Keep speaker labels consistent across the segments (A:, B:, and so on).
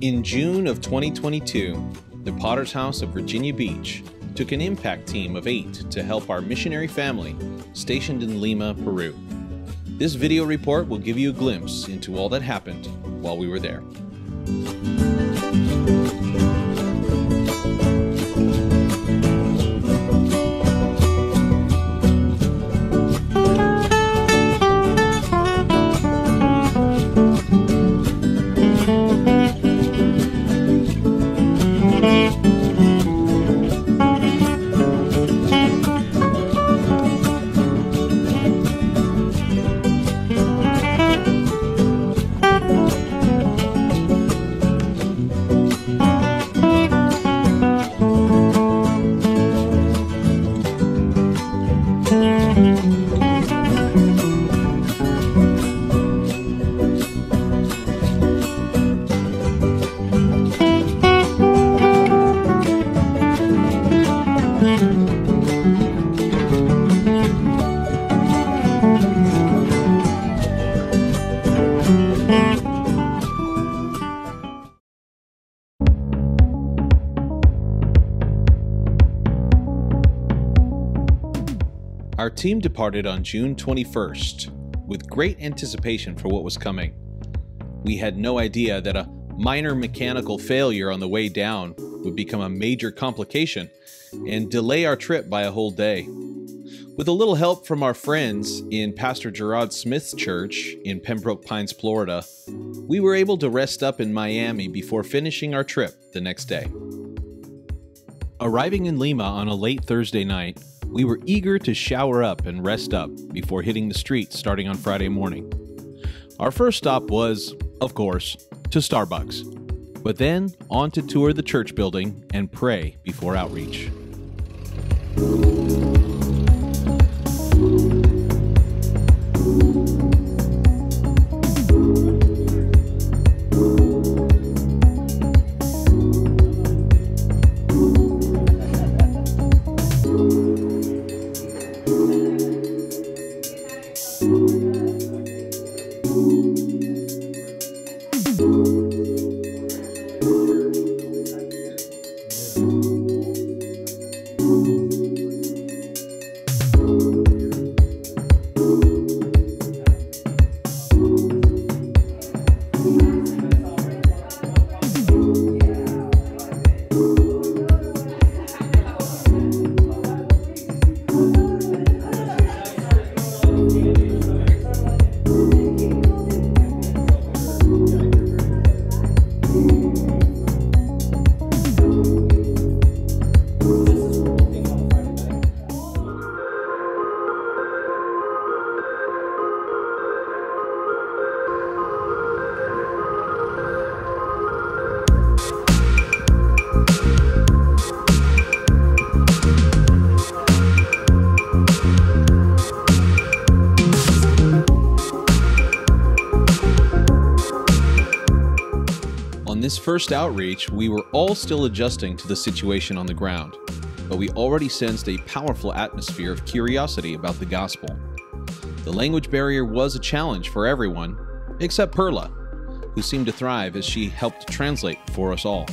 A: In June of 2022, the Potter's House of Virginia Beach took an impact team of 8 to help our missionary family stationed in Lima, Peru. This video report will give you a glimpse into all that happened while we were there. Our team departed on June 21st with great anticipation for what was coming. We had no idea that a minor mechanical failure on the way down would become a major complication and delay our trip by a whole day. With a little help from our friends in Pastor Gerard Smith's church in Pembroke Pines, Florida, we were able to rest up in Miami before finishing our trip the next day. Arriving in Lima on a late Thursday night, we were eager to shower up and rest up before hitting the streets starting on Friday morning. Our first stop was, of course, to Starbucks, but then on to tour the church building and pray before outreach. This first outreach, we were all still adjusting to the situation on the ground, but we already sensed a powerful atmosphere of curiosity about the gospel. The language barrier was a challenge for everyone, except Perla, who seemed to thrive as she helped translate for us all.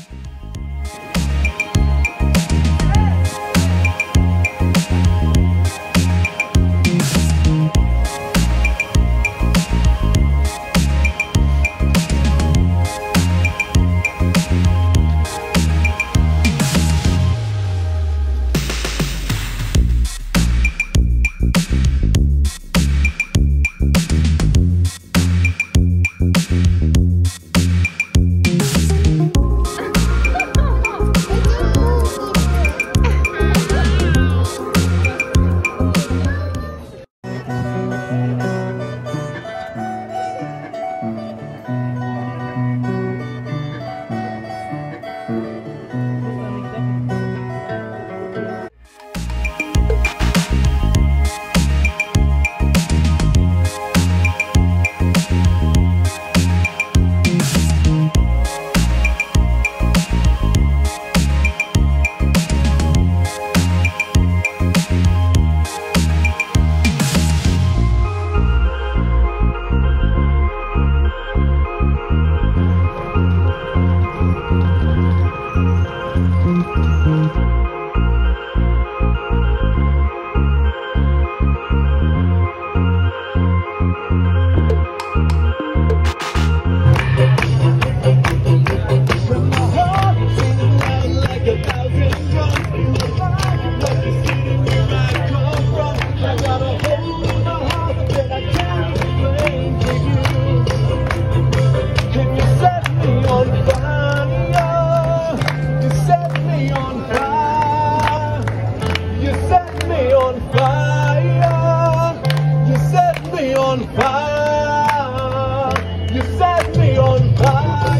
B: on fire. You set me on fire.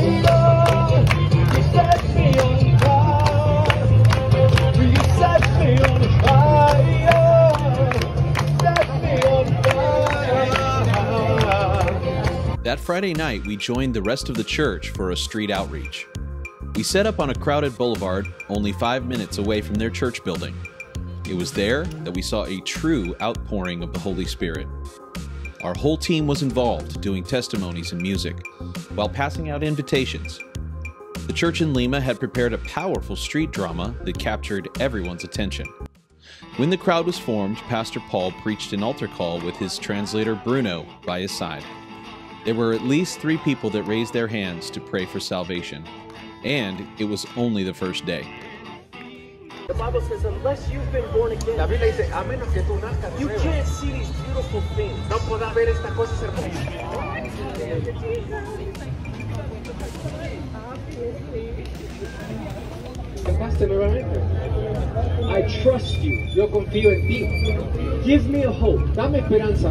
B: You set me on fire. You set me on fire. Set me on fire.
A: That Friday night, we joined the rest of the church for a street outreach. We set up on a crowded boulevard only 5 minutes away from their church building. It was there that we saw a true outpouring of the Holy Spirit. Our whole team was involved, doing testimonies and music, while passing out invitations. The church in Lima had prepared a powerful street drama that captured everyone's attention. When the crowd was formed, Pastor Paul preached an altar call with his translator Bruno by his side. There were at least 3 people that raised their hands to pray for salvation, and it was only the first day.
C: The Bible says, unless you've been born again,
B: La Biblia dice, a menos que tú nazcas de
C: you
B: nuevo,
C: can't see these beautiful things.
B: no podrás ver estas cosas hermosas. Llegaste nuevamente.
C: I trust you.
B: Yo confío en ti.
C: Give me a hope.
B: Dame esperanza.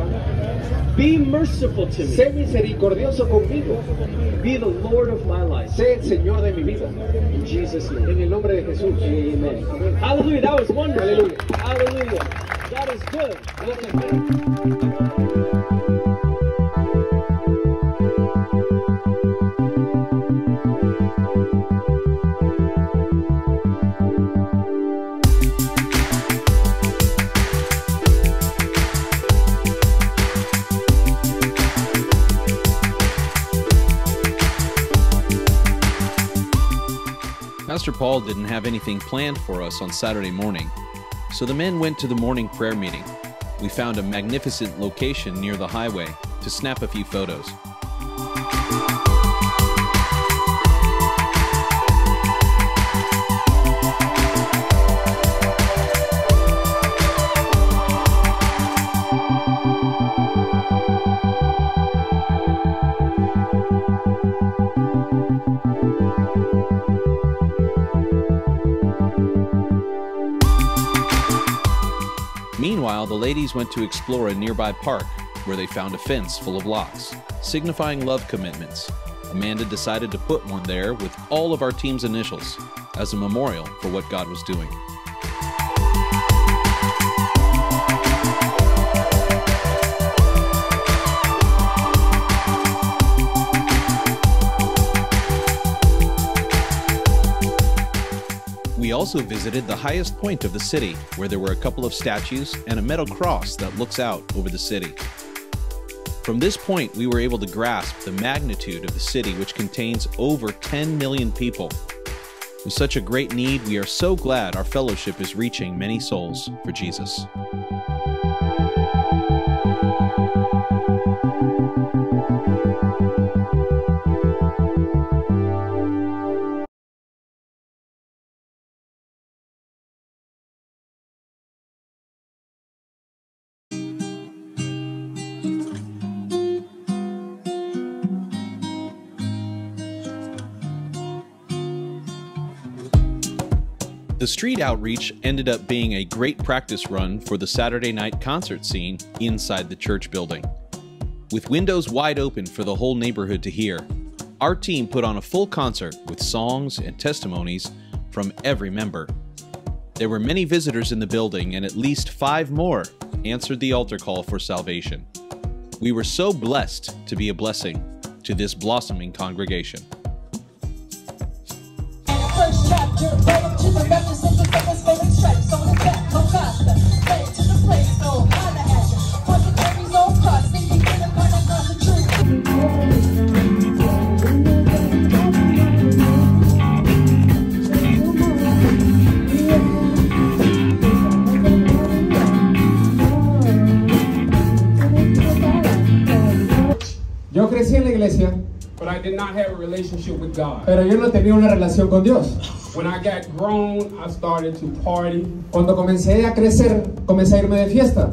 C: Be merciful to me.
B: Sé misericordioso conmigo.
C: Be the Lord of my life.
B: Sé el Señor de mi vida.
C: In Jesus' name.
B: En el nombre de Jesús.
C: Amen. Hallelujah. That was wonderful.
B: Hallelujah.
C: Hallelujah. That is good.
A: Pastor Paul didn't have anything planned for us on Saturday morning, so the men went to the morning prayer meeting. We found a magnificent location near the highway to snap a few photos. Meanwhile, the ladies went to explore a nearby park where they found a fence full of locks, signifying love commitments. Amanda decided to put one there with all of our team's initials as a memorial for what God was doing. We also visited the highest point of the city, where there were a couple of statues and a metal cross that looks out over the city. From this point, we were able to grasp the magnitude of the city, which contains over 10 million people. With such a great need, we are so glad our fellowship is reaching many souls for Jesus. The street outreach ended up being a great practice run for the Saturday night concert scene inside the church building. With windows wide open for the whole neighborhood to hear, our team put on a full concert with songs and testimonies from every member. There were many visitors in the building, and at least 5 more answered the altar call for salvation. We were so blessed to be a blessing to this blossoming congregation.
D: First chapter, right up to the reference of the second spirit stripes on the back, no Costa, straight to the place, no honor action. For the carries on cross, then you get a part of the truth.
B: Yo crecí en la iglesia,
E: But I did not have a relationship with God.
B: pero yo no tenía una relación con Dios.
E: When I got grown, I started to party.
B: Cuando comencé a crecer, comencé a irme de fiesta.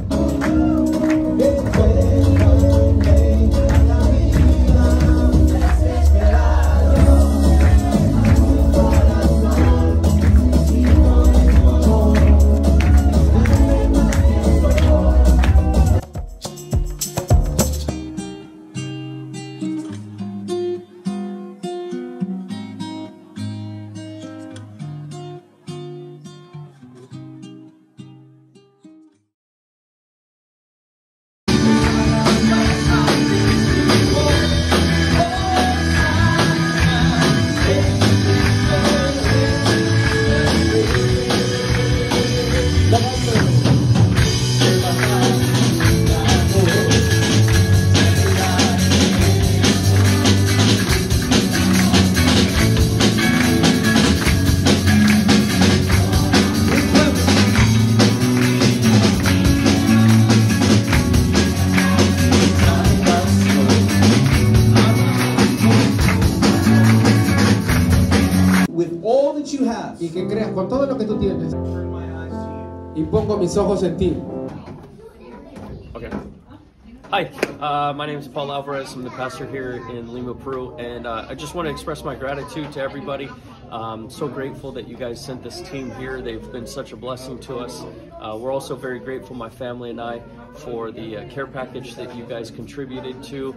F: With all that you have,
B: Y que creas con todo lo que tú tienes. Y pongo mis ojos en ti.
G: Okay. Hi, my name is Paul Alvarez. I'm the pastor here in Lima, Peru, and I just want to express my gratitude to everybody. So grateful that you guys sent this team here. They've been such a blessing to us. We're also very grateful, my family and I, for the care package that you guys contributed to.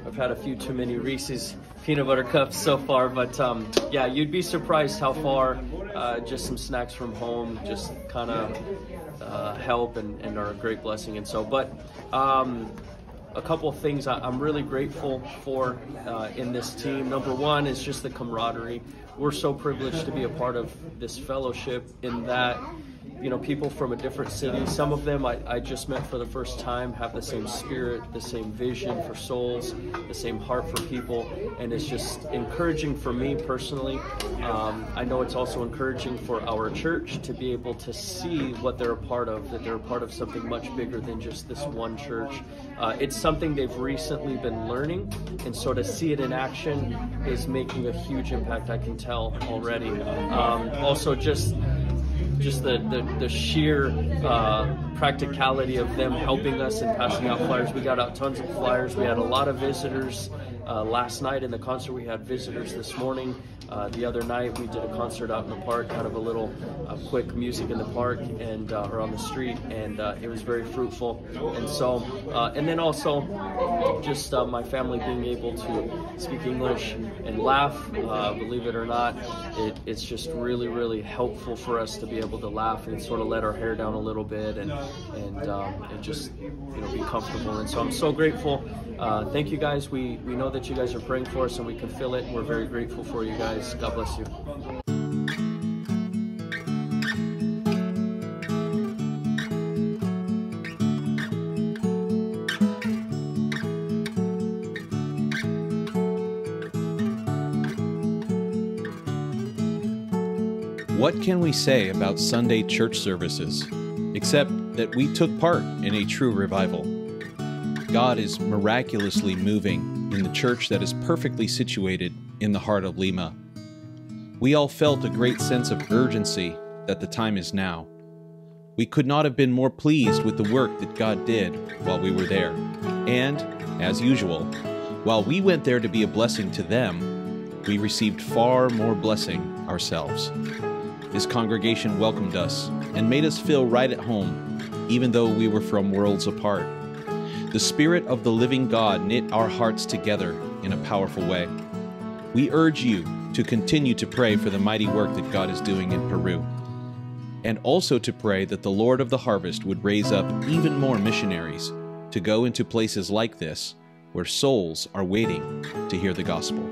G: I've had a few too many Reese's peanut butter cups so far, but yeah, you'd be surprised how far just some snacks from home just kind of help and are a great blessing. And so, but a couple of things I'm really grateful for in this team. Number one is just the camaraderie. We're so privileged to be a part of this fellowship in that, you know, people from a different city, some of them I just met for the first time, have the same spirit, the same vision for souls, the same heart for people, and it's just encouraging for me personally. I know it's also encouraging for our church to be able to see what they're a part of, that they're a part of something much bigger than just this one church. It's something they've recently been learning, and so to see it in action is making a huge impact, I can tell already. Also just the sheer practicality of them helping us and passing out flyers. We got out tons of flyers. We had a lot of visitors last night in the concert. We had visitors this morning. The other night we did a concert out in the park, kind of a little quick music in the park and or on the street, and it was very fruitful. And so, and then also just my family being able to speak English and laugh, believe it or not, it's just really helpful for us to be able to laugh and sort of let our hair down a little bit and just, you know, be comfortable. And so I'm so grateful. Thank you guys. We know that you guys are praying for us and we can feel it. We're very grateful for you guys. God bless you.
A: What can we say about Sunday church services, except that we took part in a true revival? God is miraculously moving in the church that is perfectly situated in the heart of Lima. We all felt a great sense of urgency that the time is now. We could not have been more pleased with the work that God did while we were there. And, as usual, while we went there to be a blessing to them, we received far more blessing ourselves. This congregation welcomed us and made us feel right at home, even though we were from worlds apart. The Spirit of the living God knit our hearts together in a powerful way. We urge you to continue to pray for the mighty work that God is doing in Peru, and also to pray that the Lord of the harvest would raise up even more missionaries to go into places like this where souls are waiting to hear the gospel.